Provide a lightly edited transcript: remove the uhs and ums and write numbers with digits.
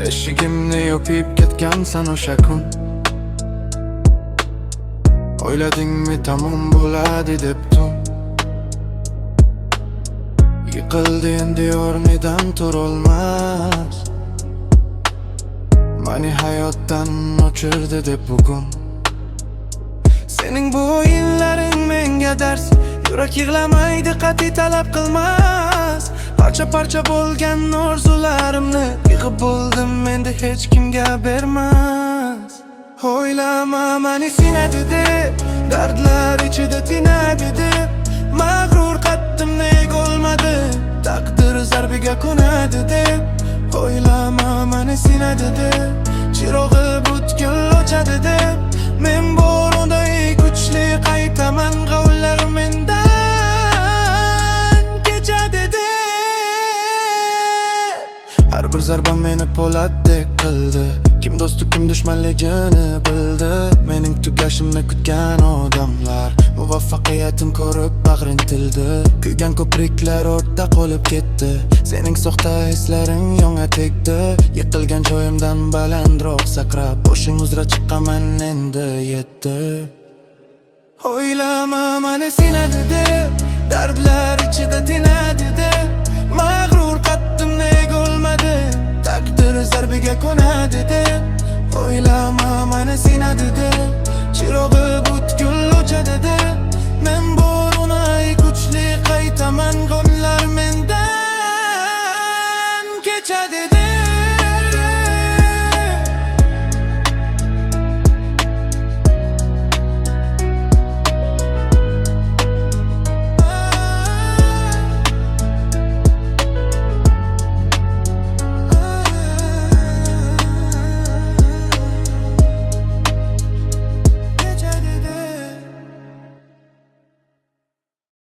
Eshigimni yopib ketgansan o'sha kun. O'yladingmi tamom bo'ladi deb tun. Yiqildi endi o'rnidan turolmas. Mani hayotdan o'chirdi deb bugun. Sening bu o'yinlaring menga dars. Yurak yig'lamaydi, qat'iy talab qilmas. Parcha parcha bo'lgan orzularimni yig'ib bo'ldim, endi hech kimga bermas. O'ylama mani sinadi deb, dardlar ichida tinadi deb. Mag'rur qattim nega olmadi, taqdir zarbiga ko'nadi deb. O'ylama mani sinadi deb, chirog'i butkul o'chadi deb. Men bo'ronday kuchli qaytaman, g'avlar mendan kechadi deb. Har bir zarba meni po'latdek qildi. Kim do'stu kim dushmanligini bildi. Mening tugashimni kutgan odamlar muvaffaqiyatim ko'rib bag'rin tildi. Kuygan ko'priklar ortda qolib ketdi. Sening soxta hislaring yonga tegdi. Yiqilgan joyimdan balandroq sakrab, boshing uzra chiqaman endi yetdi. O'ylama mani sinadi deb,